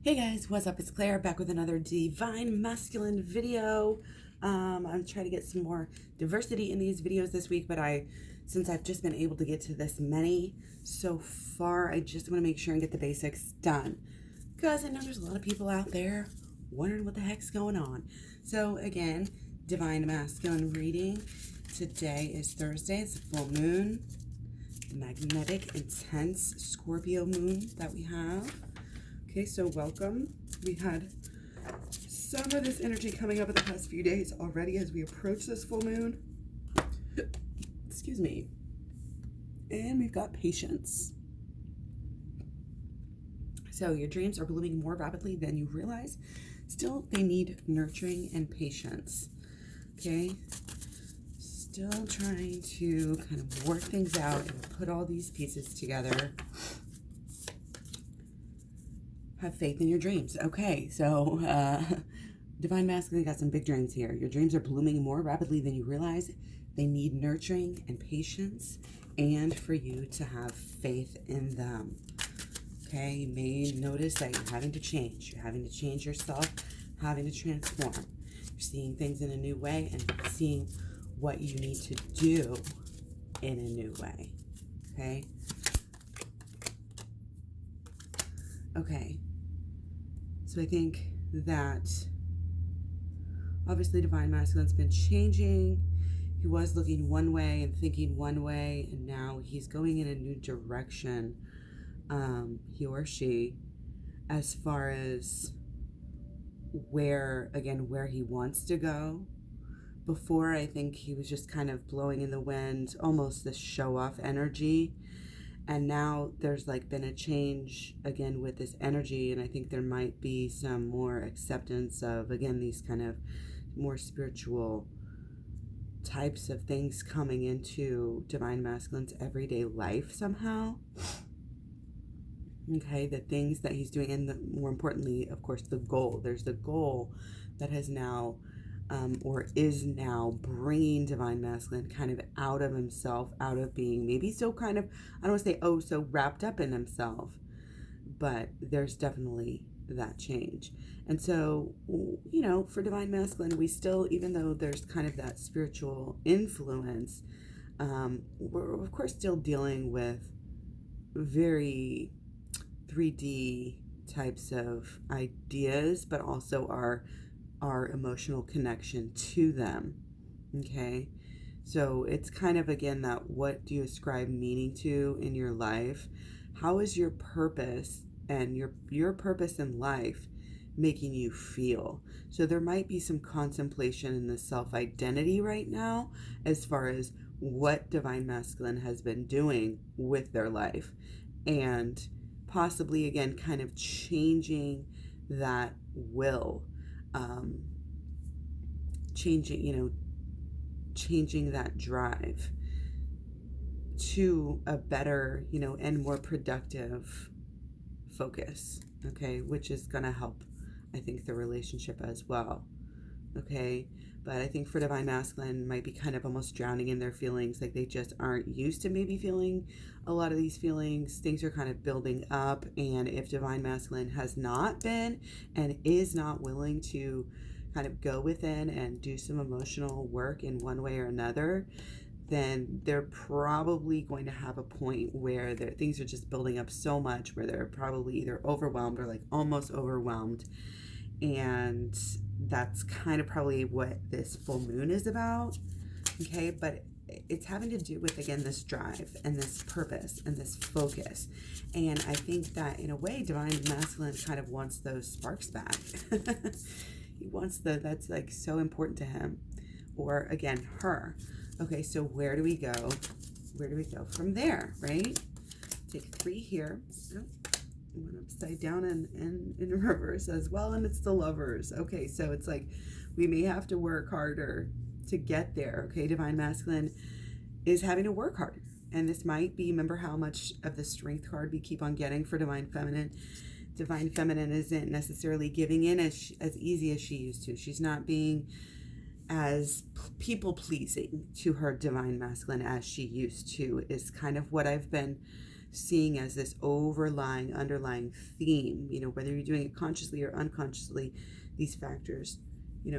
Hey guys, what's up? It's Claire back with another Divine Masculine video. I'm trying to get some more diversity in these videos this week, but since I've just been able to get to this many so far, I just want to make sure and get the basics done because I know there's a lot of people out there wondering what the heck's going on. So again, Divine Masculine reading. Today is Thursday. It's a full moon, the magnetic, intense Scorpio moon that we have. Okay, so welcome. We had some of this energy coming up in the past few days already as we approach this full moon. Excuse me. And we've got patience. So your dreams are blooming more rapidly than you realize. Still, they need nurturing and patience. Okay? Still trying to kind of work things out and put all these pieces together. Have faith in your dreams. Okay, so Divine Masculine got some big dreams here. Your dreams are blooming more rapidly than you realize. They need nurturing and patience, and for you to have faith in them. Okay, you may notice that you're having to change. You're having to change yourself, having to transform. You're seeing things in a new way and seeing what you need to do in a new way. Okay? Okay. So I think that obviously Divine Masculine's been changing. He was looking one way and thinking one way, and now he's going in a new direction, he or she, as far as where he wants to go. Before, I think he was just kind of blowing in the wind, almost this show-off energy. And now there's like been a change again with this energy, and I think there might be some more acceptance of, again, these kind of more spiritual types of things coming into Divine Masculine's everyday life somehow. Okay, the things that he's doing, and more importantly, of course, the goal. There's the goal that has now or is now bringing Divine Masculine kind of out of himself, out of being maybe so kind of, I don't want to say, so wrapped up in himself, but there's definitely that change. And so, you know, for Divine Masculine, we still, even though there's kind of that spiritual influence, we're of course still dealing with very 3D types of ideas, but also our emotional connection to them. Okay, so it's kind of, again, that what do you ascribe meaning to in your life? How is your purpose and your purpose in life making you feel? So there might be some contemplation in the self-identity right now as far as what Divine Masculine has been doing with their life, and possibly, again, kind of changing that will, changing that drive to a better, and more productive focus, okay, which is going to help, I think, the relationship as well, okay? But I think for Divine Masculine might be kind of almost drowning in their feelings, like they just aren't used to maybe feeling a lot of these feelings. Things are kind of building up, and if Divine Masculine has not been and is not willing to kind of go within and do some emotional work in one way or another, then they're probably going to have a point where things are just building up so much where they're probably either overwhelmed or like almost overwhelmed. And that's kind of probably what this full moon is about, okay? But it's having to do with, again, this drive and this purpose and this focus. And I think that in a way, Divine Masculine kind of wants those sparks back. He wants that's like so important to him, or again, her. Okay, so where do we go? Where do we go from there, right? Take 3 here. One upside down and in reverse as well, and it's the Lovers. Okay, so it's like we may have to work harder to get there. Okay, Divine Masculine is having to work harder, and this might be, remember how much of the Strength card we keep on getting for Divine Feminine. Divine Feminine isn't necessarily giving in as easy as she used to. She's not being as people-pleasing to her Divine Masculine as she used to, is kind of what I've been seeing as this underlying theme, whether you're doing it consciously or unconsciously, these factors,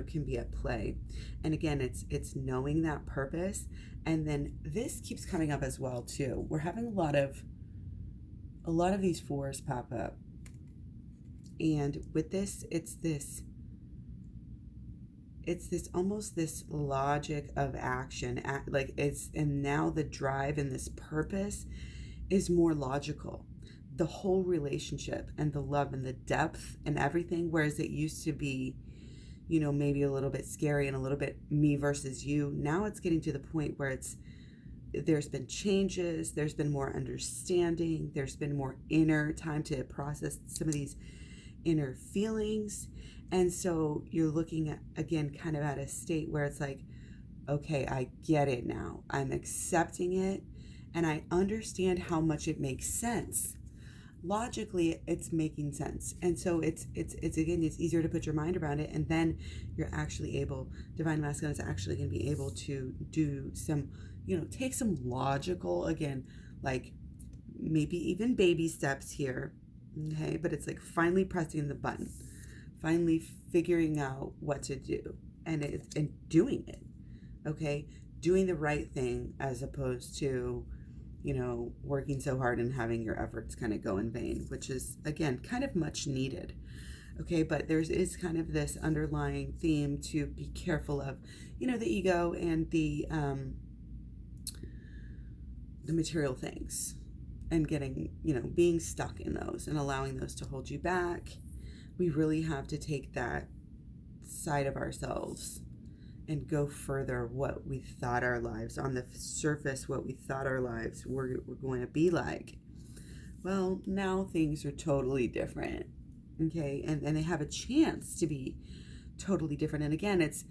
can be at play. And again, it's knowing that purpose. And then this keeps coming up as well too. We're having a lot of these fours pop up. And with this, it's this almost this logic of action, and now the drive and this purpose is more logical. The whole relationship and the love and the depth and everything, whereas it used to be, maybe a little bit scary and a little bit me versus you. Now it's getting to the point where there's been changes, there's been more understanding, there's been more inner time to process some of these inner feelings. And so you're looking at, again, kind of at a state where it's like, okay, I get it now. I'm accepting it and I understand how much it makes sense. Logically, it's making sense. And so it's easier to put your mind around it. And then you're actually able, Divine Masculine is actually going to be able to do some, take some logical, again, like maybe even baby steps here. Okay. But it's like finally pressing the button, finally figuring out what to do and doing it. Okay. Doing the right thing as opposed to, working so hard and having your efforts kind of go in vain, which is, again, kind of much needed. Okay, but there is kind of this underlying theme to be careful of, the ego and the material things, and getting, being stuck in those and allowing those to hold you back. We really have to take that side of ourselves and go further what we thought our lives, on the surface, what we thought our lives were going to be like. Well, now things are totally different, okay? And they have a chance to be totally different. And again, it's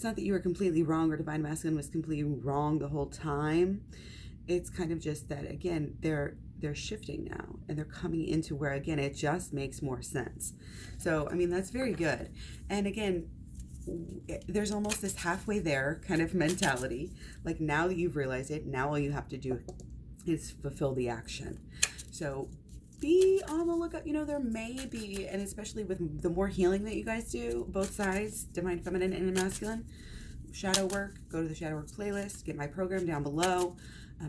not that you were completely wrong or Divine Masculine was completely wrong the whole time. It's kind of just that, again, they're shifting now and they're coming into where, again, it just makes more sense. So, I mean, that's very good. And again, there's almost this halfway there kind of mentality. Like, now that you've realized it, now all you have to do is fulfill the action. So be on the lookout. There may be, and especially with the more healing that you guys do, both sides, Divine Feminine and Masculine, shadow work, go to the shadow work playlist, get my program down below.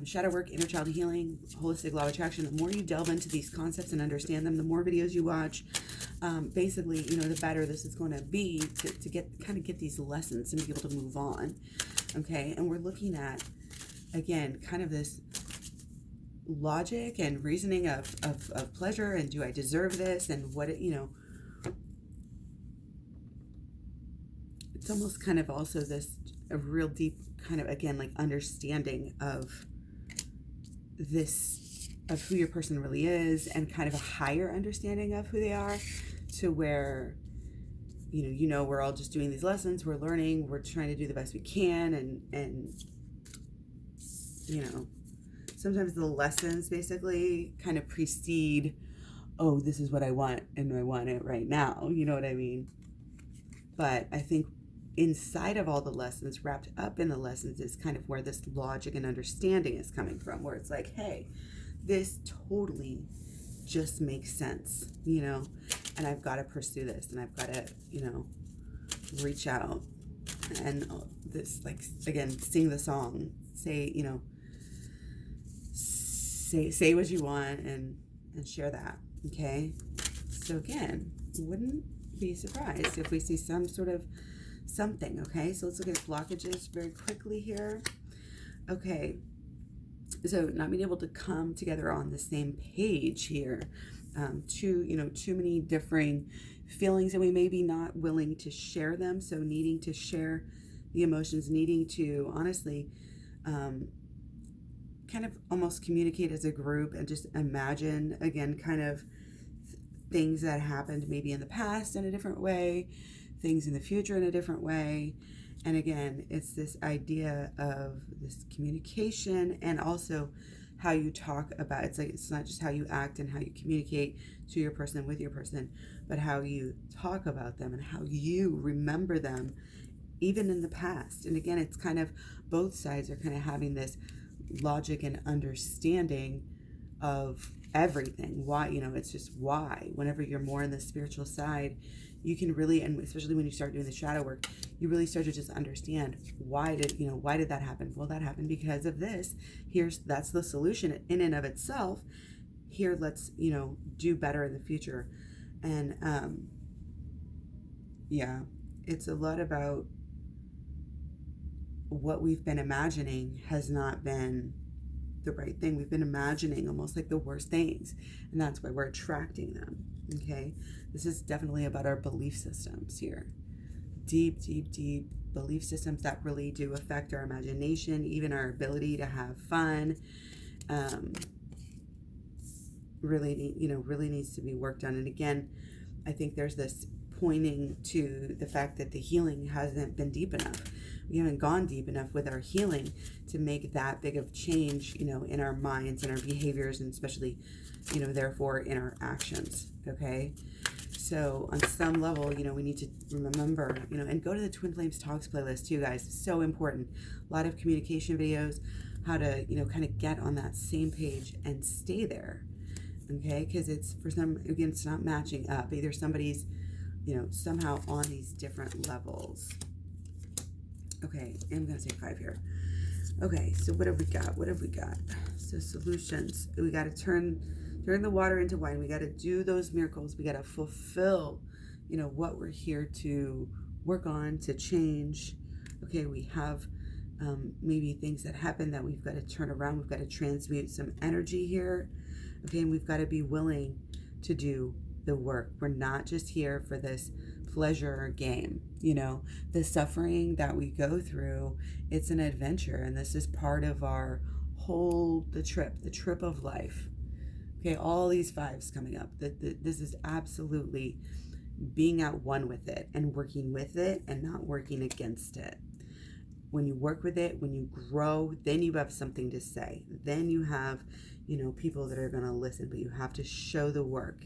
Shadow work, inner child healing, holistic law of attraction. The more you delve into these concepts and understand them, the more videos you watch, basically, the better this is going to be to get these lessons and be able to move on. Okay, and we're looking at, again, kind of this logic and reasoning of pleasure and do I deserve this and what it's almost kind of also this a real deep kind of, again, like understanding of this, of who your person really is, and kind of a higher understanding of who they are, to where we're all just doing these lessons, we're learning, we're trying to do the best we can, and sometimes the lessons basically kind of precede, oh, this is what I want and I want it right now, you know what I mean? But I think inside of all the lessons, wrapped up in the lessons, is kind of where this logic and understanding is coming from, where it's like, hey, this totally just makes sense, and I've got to pursue this, and I've got to, reach out and this, like, again, sing the song, say, say what you want and share that. Okay. So again, wouldn't be surprised if we see some sort of something. Okay, so let's look at blockages very quickly here. Okay, so not being able to come together on the same page here, too many differing feelings, and we may be not willing to share them, so needing to share the emotions, needing to honestly kind of almost communicate as a group and just imagine, again, kind of things that happened maybe in the past in a different way, things in the future in a different way. And again, it's this idea of this communication, and also how you talk about, it's like, it's not just how you act and how you communicate to your person and with your person, but how you talk about them and how you remember them even in the past. And again, it's kind of both sides are kind of having this logic and understanding of everything. Why, it's just why. Whenever you're more in the spiritual side, you can really, and especially when you start doing the shadow work, you really start to just understand why did that happen? Well, that happened because of this. That's the solution in and of itself. Here, let's, do better in the future. And it's a lot about what we've been imagining has not been the right thing. We've been imagining almost like the worst things, and that's why we're attracting them. Okay, this is definitely about our belief systems here. Deep belief systems that really do affect our imagination, even our ability to have fun. Really needs to be worked on. And again, I think there's this pointing to the fact that the healing hasn't been deep enough. We haven't gone deep enough with our healing to make that big of change, in our minds and our behaviors, and especially, therefore in our actions. Okay. So on some level, we need to remember, and go to the Twin Flames Talks playlist too, guys. It's so important. A lot of communication videos, how to, kind of get on that same page and stay there. Okay. Because it's it's not matching up. Either somebody's, somehow on these different levels. Okay, I'm going to say 5 here. Okay, so what have we got? So solutions. We got to turn the water into wine. We got to do those miracles. We got to fulfill, what we're here to work on, to change. Okay, we have maybe things that happen that we've got to turn around. We've got to transmute some energy here. Okay, and we've got to be willing to do the work. We're not just here for this pleasure game, the suffering that we go through. It's an adventure, and this is part of our the trip of life. Okay, all these 5s coming up. This is absolutely being at one with it and working with it and not working against it. When you work with it, when you grow, then you have something to say. Then you have, people that are going to listen, but you have to show the work.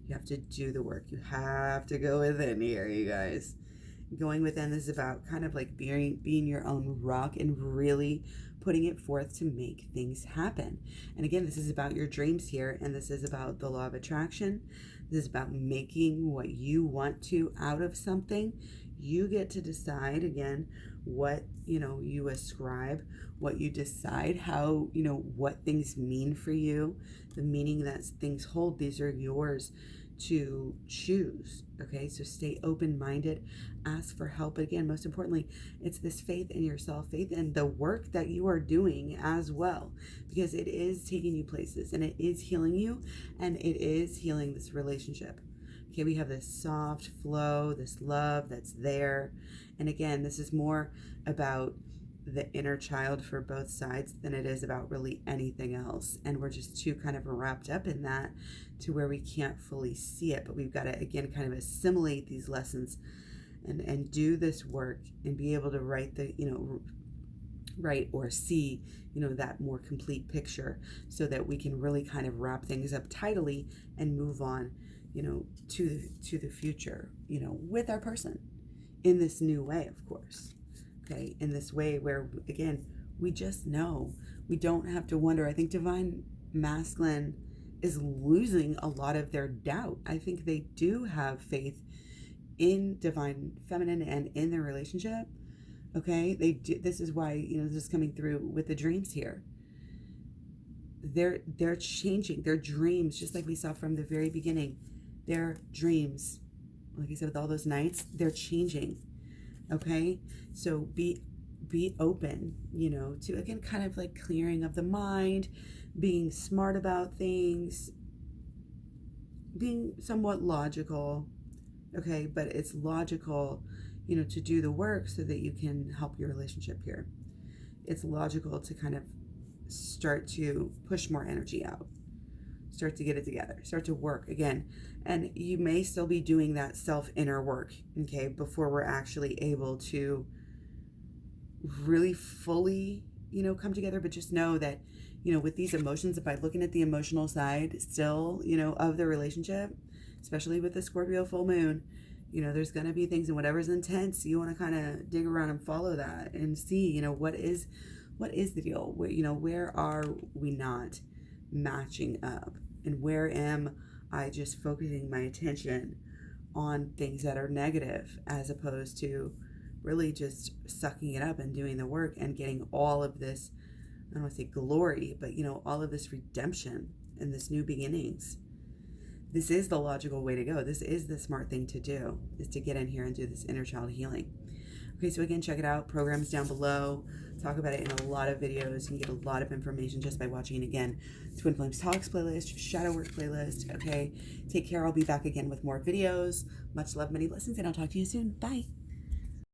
You have to do the work. You have to go within here, you guys. Going within is about kind of like being your own rock and really putting it forth to make things happen. And again, this is about your dreams here, and this is about the law of attraction. This is about making what you want to out of something. You get to decide, again, what, you ascribe, what you decide, how, what things mean for you, the meaning that things hold. These are yours to choose. Okay, so stay open-minded, ask for help. But again, most importantly, it's this faith in yourself, faith in the work that you are doing as well, because it is taking you places, and it is healing you, and it is healing this relationship. Okay, we have this soft flow, this love that's there. And again, this is more about the inner child for both sides than it is about really anything else. And we're just too kind of wrapped up in that to where we can't fully see it. But we've got to, again, kind of assimilate these lessons and do this work and be able to write or see, that more complete picture, so that we can really kind of wrap things up tidily and move on, to the future, with our person in this new way, of course. Okay, in this way where, again, we just know. We don't have to wonder. I think Divine Masculine is losing a lot of their doubt. I think they do have faith in Divine Feminine and in their relationship. Okay, they do. This is why, this is coming through with the dreams here. They're changing their dreams, just like we saw from the very beginning. Their dreams, like I said, with all those nights, they're changing. Okay, so be open, to, again, kind of like clearing of the mind, being smart about things, being somewhat logical. Okay, but it's logical, to do the work so that you can help your relationship here. It's logical to kind of start to push more energy out, start to get it together, start to work again. And you may still be doing that inner work, okay, before we're actually able to really fully, come together. But just know that, with these emotions, by looking at the emotional side still, of the relationship, especially with the Scorpio full moon, there's going to be things, and whatever's intense, you want to kind of dig around and follow that and see, what is the deal? Where are we not matching up? And where am I just focusing my attention on things that are negative as opposed to really just sucking it up and doing the work and getting all of this, I don't want to say glory, but all of this redemption and this new beginnings. This is the logical way to go. This is the smart thing to do, is to get in here and do this inner child healing. Okay, so again, check it out. Programs down below. Talk about it in a lot of videos. You can get a lot of information just by watching it again. Twin Flames Talks playlist, Shadow Work playlist. Okay, take care. I'll be back again with more videos. Much love, many blessings, and I'll talk to you soon. Bye.